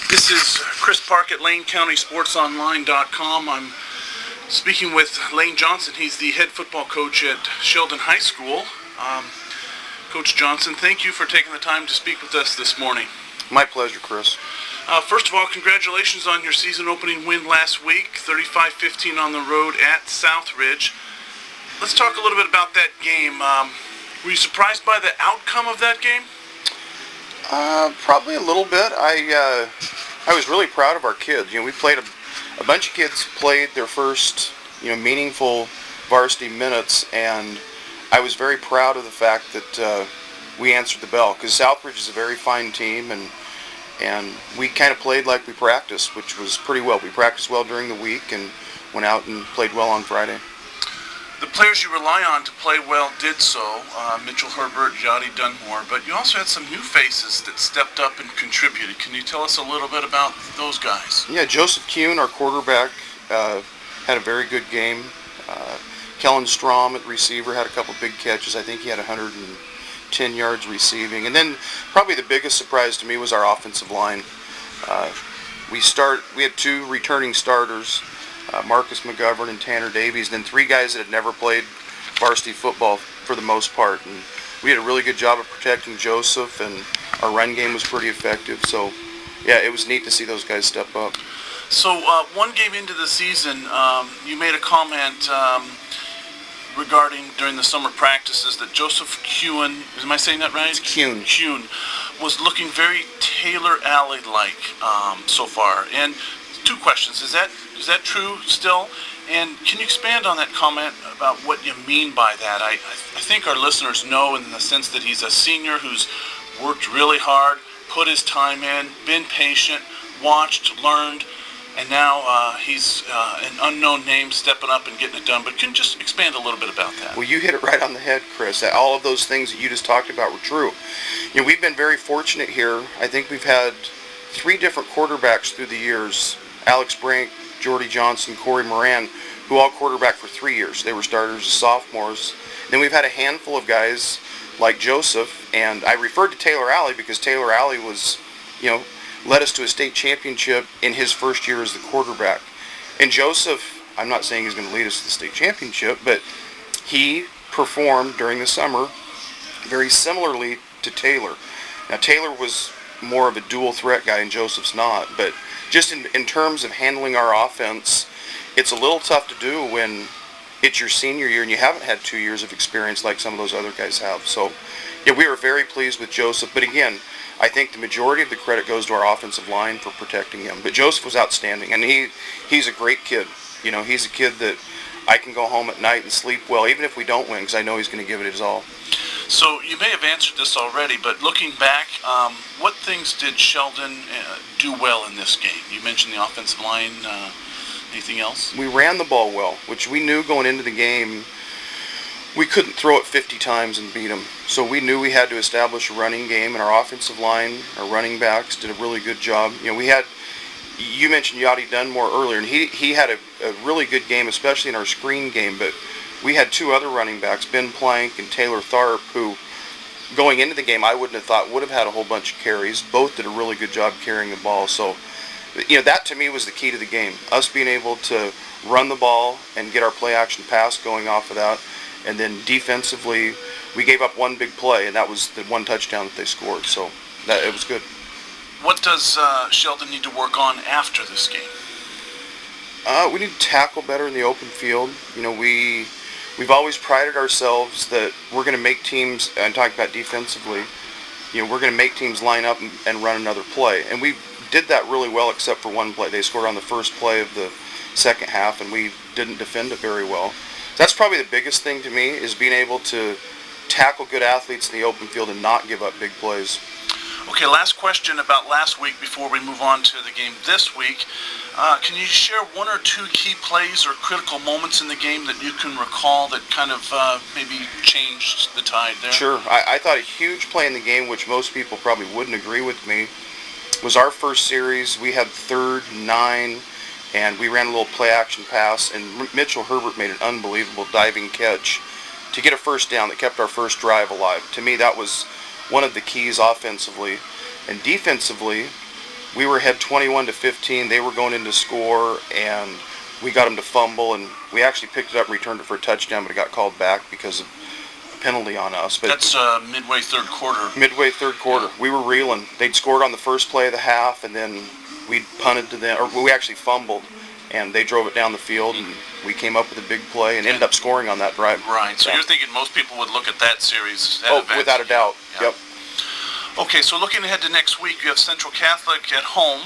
This is Chris Park at LaneCountySportsOnline.com. I'm speaking with Lane Johnson. He's the head football coach at Sheldon High School. Coach Johnson, thank you for taking the time to speak with us this morning. My pleasure, Chris. First of all, congratulations on your season opening win last week, 35-15 on the road at Southridge. Let's talk a little bit about that game. Were you surprised by the outcome of that game? Probably a little bit. I was really proud of our kids. We played a bunch of kids played their first, meaningful varsity minutes, and I was very proud of the fact that we answered the bell, because Southridge is a very fine team, and we kind of played like we practiced, which was pretty well. We practiced well during the week and went out and played well on Friday. The players you rely on to play well did so, Mitchell Herbert, Yachty Dunmore, but you also had some new faces that stepped up and contributed. Can you tell us a little bit about those guys? Yeah, Joseph Kuhn, our quarterback, had a very good game. Kellen Strom at receiver had a couple big catches. I think he had 110 yards receiving. And then probably the biggest surprise to me was our offensive line. We had two returning starters, Marcus McGovern and Tanner Davies, and then three guys that had never played varsity football for the most part. And we did a really good job of protecting Joseph, and our run game was pretty effective. So, yeah, it was neat to see those guys step up. So, one game into the season, you made a comment regarding during the summer practices that Joseph Kuhn, am I saying that right? It's Kuhn. Kuhn was looking very Taylor Alley-like so far. And two questions: is that true still? And can you expand on that comment about what you mean by that? I think our listeners know, in the sense that he's a senior who's worked really hard, put his time in, been patient, watched, learned, and now he's an unknown name stepping up and getting it done. But can you just expand a little bit about that? Well, you hit it right on the head, Chris. All of those things that you just talked about were true. We've been very fortunate here. I think we've had three different quarterbacks through the years: Alex Brink, Jordy Johnson, Corey Moran, who all quarterback for 3 years. They were starters as sophomores. Then we've had a handful of guys like Joseph, and I referred to Taylor Alley because Taylor Alley was, led us to a state championship in his first year as the quarterback. And Joseph, I'm not saying he's going to lead us to the state championship, but he performed during the summer very similarly to Taylor. Now, Taylor was more of a dual threat guy, and Joseph's not, but just in terms of handling our offense, it's a little tough to do when it's your senior year and you haven't had 2 years of experience like some of those other guys have. So, yeah, we were very pleased with Joseph. But again, I think the majority of the credit goes to our offensive line for protecting him. But Joseph was outstanding, and he's a great kid. He's a kid that I can go home at night and sleep well, even if we don't win, because I know he's going to give it his all. So you may have answered this already, but looking back, what things did Sheldon do well in this game? You mentioned the offensive line. Anything else? We ran the ball well, which we knew going into the game we couldn't throw it 50 times and beat them. So we knew we had to establish a running game, and our offensive line, our running backs, did a really good job. You mentioned Yachty Dunmore earlier, and he had a really good game, especially in our screen game, but we had two other running backs, Ben Plank and Taylor Tharp, who, going into the game, I wouldn't have thought would have had a whole bunch of carries. Both did a really good job carrying the ball. So, that to me was the key to the game. Us being able to run the ball and get our play-action pass going off of that. And then defensively, we gave up one big play, and that was the one touchdown that they scored. So, it was good. What does Sheldon need to work on after this game? We need to tackle better in the open field. We've always prided ourselves that we're going to make teams, and talking about defensively, we're going to make teams line up and run another play. And we did that really well except for one play. They scored on the first play of the second half, and we didn't defend it very well. That's probably the biggest thing to me, is being able to tackle good athletes in the open field and not give up big plays. Okay, last question about last week before we move on to the game this week. Can you share one or two key plays or critical moments in the game that you can recall that kind of maybe changed the tide there? Sure. I thought a huge play in the game, which most people probably wouldn't agree with me, was our first series. We had 3rd and 9, and we ran a little play-action pass, and Mitchell Herbert made an unbelievable diving catch to get a first down that kept our first drive alive. To me, that was one of the keys offensively. And defensively, we were ahead 21-15. They were going in to score, and we got them to fumble, and we actually picked it up and returned it for a touchdown, but it got called back because of a penalty on us. But that's midway third quarter. Midway third quarter. We were reeling. They'd scored on the first play of the half, and then we punted to them, or we actually fumbled, and they drove it down the field, and we came up with a big play and ended up scoring on that drive. Right. So you're thinking most people would look at that series. Without a doubt. Yeah. Yep. Okay, so looking ahead to next week, you have Central Catholic at home,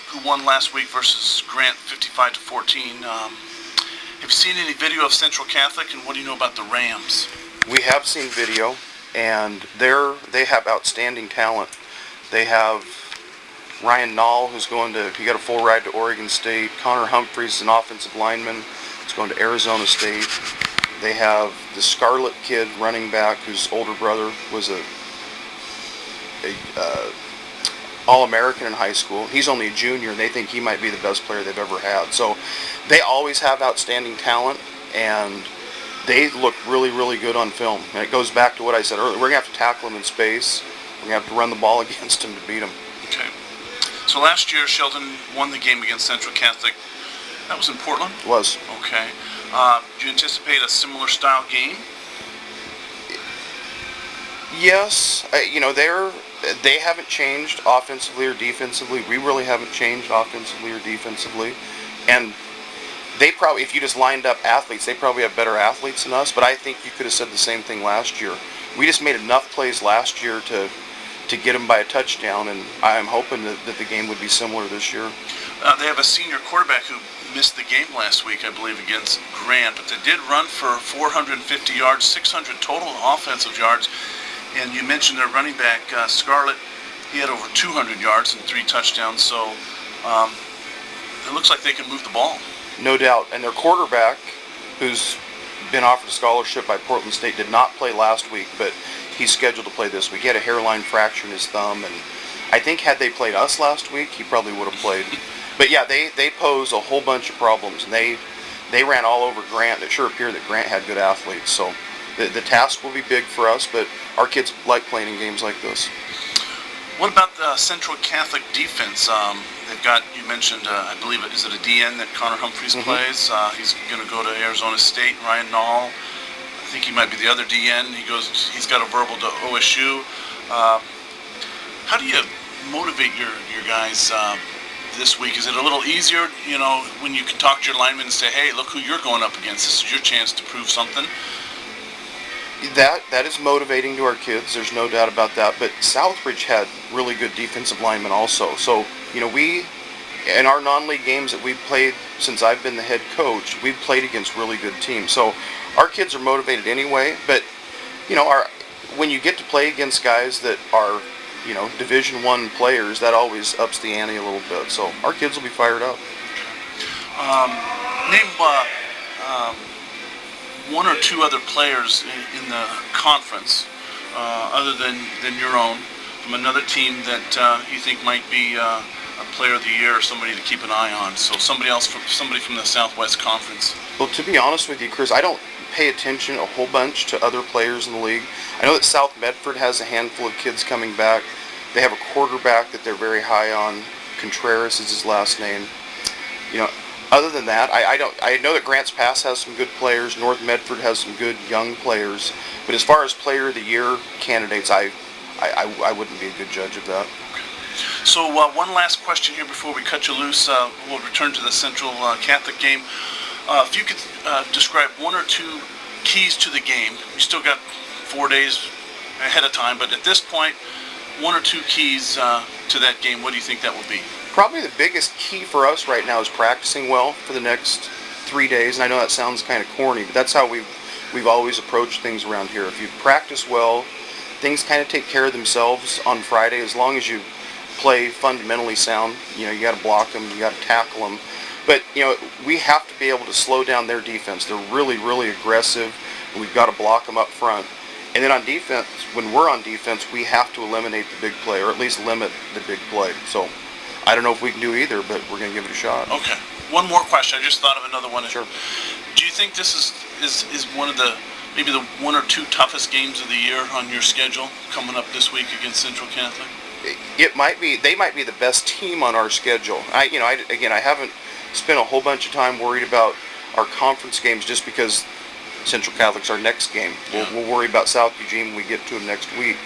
who won last week versus Grant 55-14. Have you seen any video of Central Catholic, and what do you know about the Rams? We have seen video, and they have outstanding talent. They have Ryan Nall, who's he got a full ride to Oregon State. Connor Humphreys is an offensive lineman. He's going to Arizona State. They have the Scarlett kid, running back, whose older brother was a All-American in high school. He's only a junior, and they think he might be the best player they've ever had. So they always have outstanding talent, and they look really, really good on film. And it goes back to what I said earlier. We're going to have to tackle them in space. We're going to have to run the ball against them to beat them. Okay. So last year, Sheldon won the game against Central Catholic. That was in Portland? It was. Okay. Do you anticipate a similar style game? Yes. They haven't changed offensively or defensively. We really haven't changed offensively or defensively. And they probably, if you just lined up athletes, they probably have better athletes than us. But I think you could have said the same thing last year. We just made enough plays last year to get them by a touchdown, and I'm hoping that the game would be similar this year. They have a senior quarterback who missed the game last week, I believe, against Grant, but they did run for 450 yards, 600 total offensive yards. And you mentioned their running back, Scarlett. He had over 200 yards and 3 touchdowns, so it looks like they can move the ball. No doubt. And their quarterback, who's been offered a scholarship by Portland State, did not play last week, but he's scheduled to play this week. He had a hairline fracture in his thumb, and I think had they played us last week, he probably would have played. But yeah, they pose a whole bunch of problems, and they ran all over Grant. It sure appeared that Grant had good athletes, so the task will be big for us, but our kids like playing in games like this. What about the Central Catholic defense? They've got, you mentioned, I believe, is it a DN that Connor Humphreys plays? He's going to go to Arizona State. Ryan Nall, I think he might be the other DN. He's got a verbal to OSU. How do you motivate your guys this week? Is it a little easier, when you can talk to your linemen and say, hey, look who you're going up against. This is your chance to prove something? That is motivating to our kids. There's no doubt about that. But Southbridge had really good defensive linemen also. So, we, in our non-league games that we've played since I've been the head coach, we've played against really good teams. So our kids are motivated anyway. But, when you get to play against guys that are, Division I players, that always ups the ante a little bit. So our kids will be fired up. Name one or two other players in the conference, other than your own, from another team that you think might be a player of the year or somebody to keep an eye on. So somebody from the Southwest Conference. Well, to be honest with you, Chris, I don't pay attention a whole bunch to other players in the league. I know that South Medford has a handful of kids coming back. They have a quarterback that they're very high on. Contreras is his last name. Other than that, I know that Grants Pass has some good players. North Medford has some good young players. But as far as player of the year candidates, I wouldn't be a good judge of that. So one last question here before we cut you loose. We'll return to the Central Catholic game. If you could describe one or two keys to the game. We still got 4 days ahead of time, but at this point, one or two keys to that game, what do you think that will be? Probably the biggest key for us right now is practicing well for the next 3 days. And I know that sounds kind of corny, but that's how we've always approached things around here. If you practice well, things kind of take care of themselves on Friday as long as you play fundamentally sound. You got to block them, you got to tackle them. But, we have to be able to slow down their defense. They're really, really aggressive, and we've got to block them up front. And then on defense, when we're on defense, we have to eliminate the big play, or at least limit the big play. So I don't know if we can do either, but we're going to give it a shot. Okay. One more question. I just thought of another one. Sure. Do you think this is one of maybe the one or two toughest games of the year on your schedule coming up this week against Central Catholic? they might be the best team on our schedule. I haven't spent a whole bunch of time worried about our conference games just because Central Catholic's our next game. We'll worry about South Eugene when we get to them next week.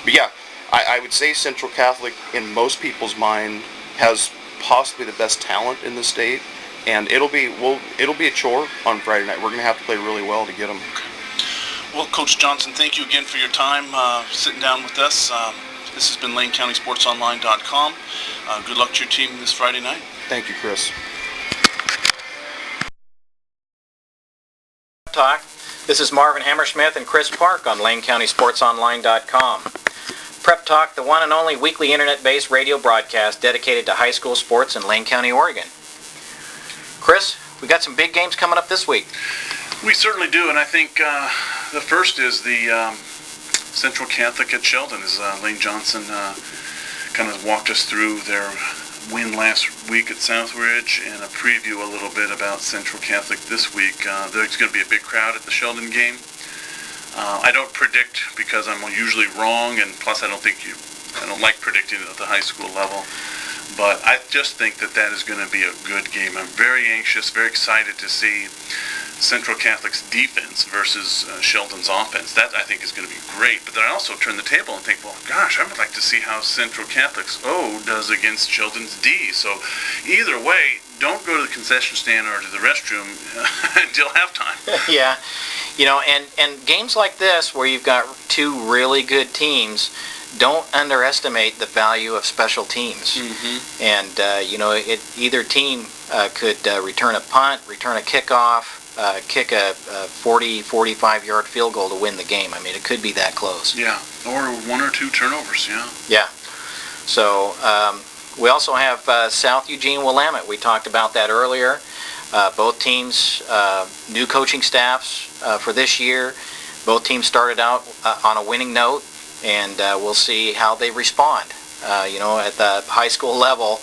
But yeah, I would say Central Catholic, in most people's mind, has possibly the best talent in the state, and it'll be a chore on Friday night. We're going to have to play really well to get them. Well, Coach Johnson, thank you again for your time sitting down with us. This has been LaneCountySportsOnline.com. Good luck to your team this Friday night. Thank you, Chris. Talk. This is Marvin Hammerschmith and Chris Park on LaneCountySportsOnline.com. Prep Talk, the one and only weekly internet-based radio broadcast dedicated to high school sports in Lane County, Oregon. Chris, we got some big games coming up this week. We certainly do, and I think the first is the Central Catholic at Sheldon, as Lane Johnson kind of walked us through their win last week at Southridge, and a preview a little bit about Central Catholic this week. There's going to be a big crowd at the Sheldon game. I don't predict because I'm usually wrong, and plus I don't like predicting at the high school level. But I just think that is going to be a good game. I'm very anxious, very excited to see Central Catholic's defense versus Sheldon's offense. That, I think, is going to be great. But then I also turn the table and think, well, gosh, I would like to see how Central Catholic's O does against Sheldon's D. So either way, don't go to the concession stand or to the restroom until halftime. Yeah. And games like this where you've got two really good teams, don't underestimate the value of special teams. Mm-hmm. And, either team could return a punt, return a kickoff, kick a 40, 45-yard field goal to win the game. I mean, it could be that close. Yeah, or one or two turnovers, yeah. Yeah. So we also have South Eugene Willamette. We talked about that earlier. Both teams, new coaching staffs for this year. Both teams started out on a winning note, and we'll see how they respond. At the high school level,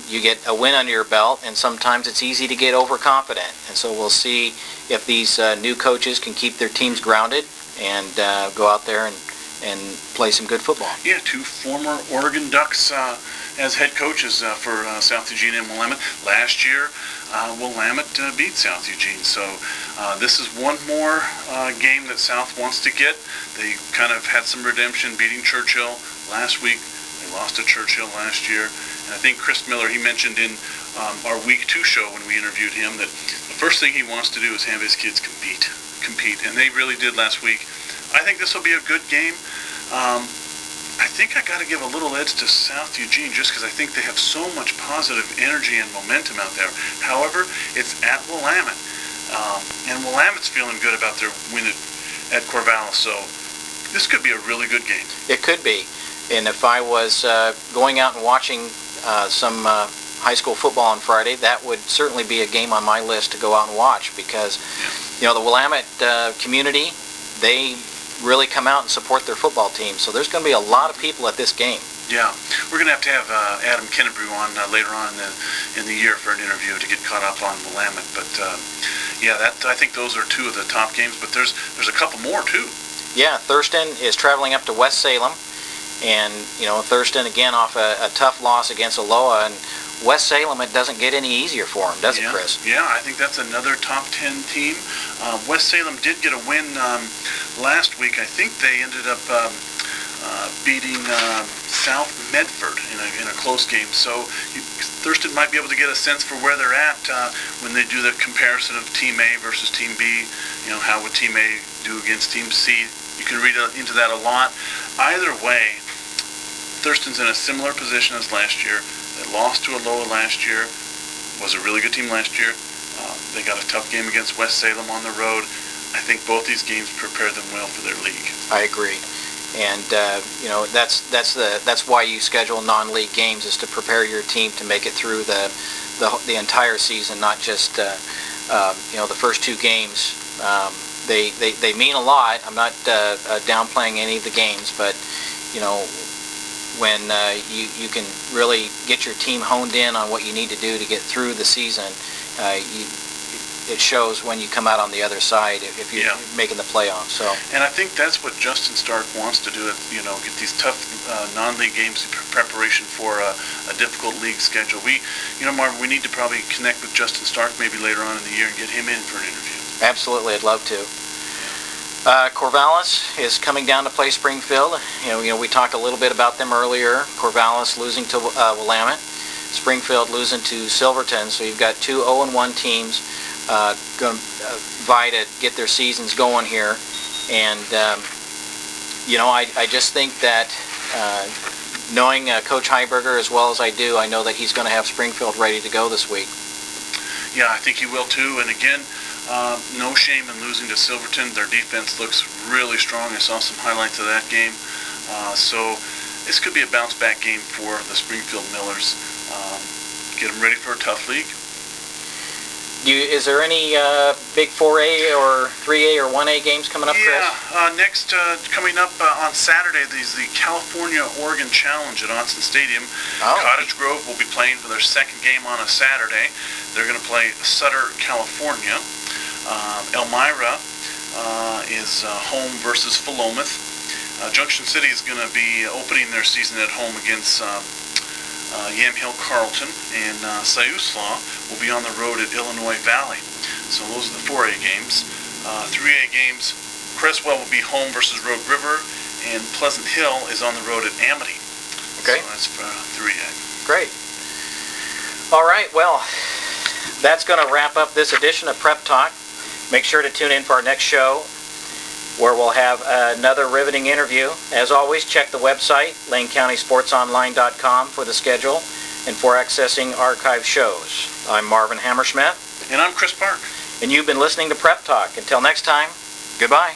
you get a win under your belt, and sometimes it's easy to get overconfident. And so we'll see if these new coaches can keep their teams grounded and go out there and play some good football. Yeah, two former Oregon Ducks as head coaches for South Eugene and Willamette. Last year, Willamette beat South Eugene. So this is one more game that South wants to get. They kind of had some redemption beating Churchill last week. They lost to Churchill last year. And I think Chris Miller, he mentioned in our Week 2 show when we interviewed him that the first thing he wants to do is have his kids compete. And they really did last week. I think this will be a good game. I think I got to give a little edge to South Eugene just because I think they have so much positive energy and momentum out there. However, it's at Willamette. And Willamette's feeling good about their win at Corvallis. So this could be a really good game. It could be. And if I was going out and watching some high school football on Friday, that would certainly be a game on my list to go out and watch because, the Willamette community, they really come out and support their football team. So there's going to be a lot of people at this game. Yeah, we're going to have Adam Kennebrew on later on in the year for an interview to get caught up on Willamette. But I think those are two of the top games. But there's a couple more too. Yeah, Thurston is traveling up to West Salem. And, Thurston, again, off a tough loss against Aloha. And West Salem, it doesn't get any easier for them, does it, Chris? Yeah, I think that's another top 10 team. West Salem did get a win last week. I think they ended up beating South Medford in a close game. So Thurston might be able to get a sense for where they're at when they do the comparison of Team A versus Team B. How would Team A do against Team C? You can read into that a lot. Either way, Thurston's in a similar position as last year. They lost to Aloha last year. Was a really good team last year. They got a tough game against West Salem on the road. I think both these games prepare them well for their league. I agree. And that's why you schedule non-league games, is to prepare your team to make it through the entire season, not just the first two games. They mean a lot. I'm not downplaying any of the games, but when you can really get your team honed in on what you need to do to get through the season, it shows when you come out on the other side if you're making the playoffs. So. And I think that's what Justin Stark wants to do. Get these tough non-league games in preparation for a difficult league schedule. Marvin, we need to probably connect with Justin Stark maybe later on in the year and get him in for an interview. Absolutely, I'd love to. Corvallis is coming down to play Springfield. We talked a little bit about them earlier. Corvallis losing to Willamette, Springfield losing to Silverton. So you've got two 0-1 teams going to vie to get their seasons going here. And I just think that knowing Coach Heiberger as well as I do, I know that he's going to have Springfield ready to go this week. Yeah, I think he will too. And again, no shame in losing to Silverton. Their defense looks really strong. I saw some highlights of that game. So this could be a bounce-back game for the Springfield Millers. Get them ready for a tough league. Is there any big 4A or 3A or 1A games coming up, Chris? Next, coming up on Saturday, is the California-Oregon Challenge at Autzen Stadium. Cottage Grove will be playing for their second game on a Saturday. They're going to play Sutter, California. Elmira is home versus Philomath. Junction City is going to be opening their season at home against Yamhill Carlton, and Siuslaw will be on the road at Illinois Valley. So those are the 4A games. 3A games, Creswell will be home versus Rogue River, and Pleasant Hill is on the road at Amity. Okay. So that's for 3A. Great. All right, well, that's going to wrap up this edition of Prep Talk. Make sure to tune in for our next show, where we'll have another riveting interview. As always, check the website, LaneCountySportsOnline.com, for the schedule and for accessing archive shows. I'm Marvin Hammerschmith. And I'm Chris Park. And you've been listening to Prep Talk. Until next time, goodbye.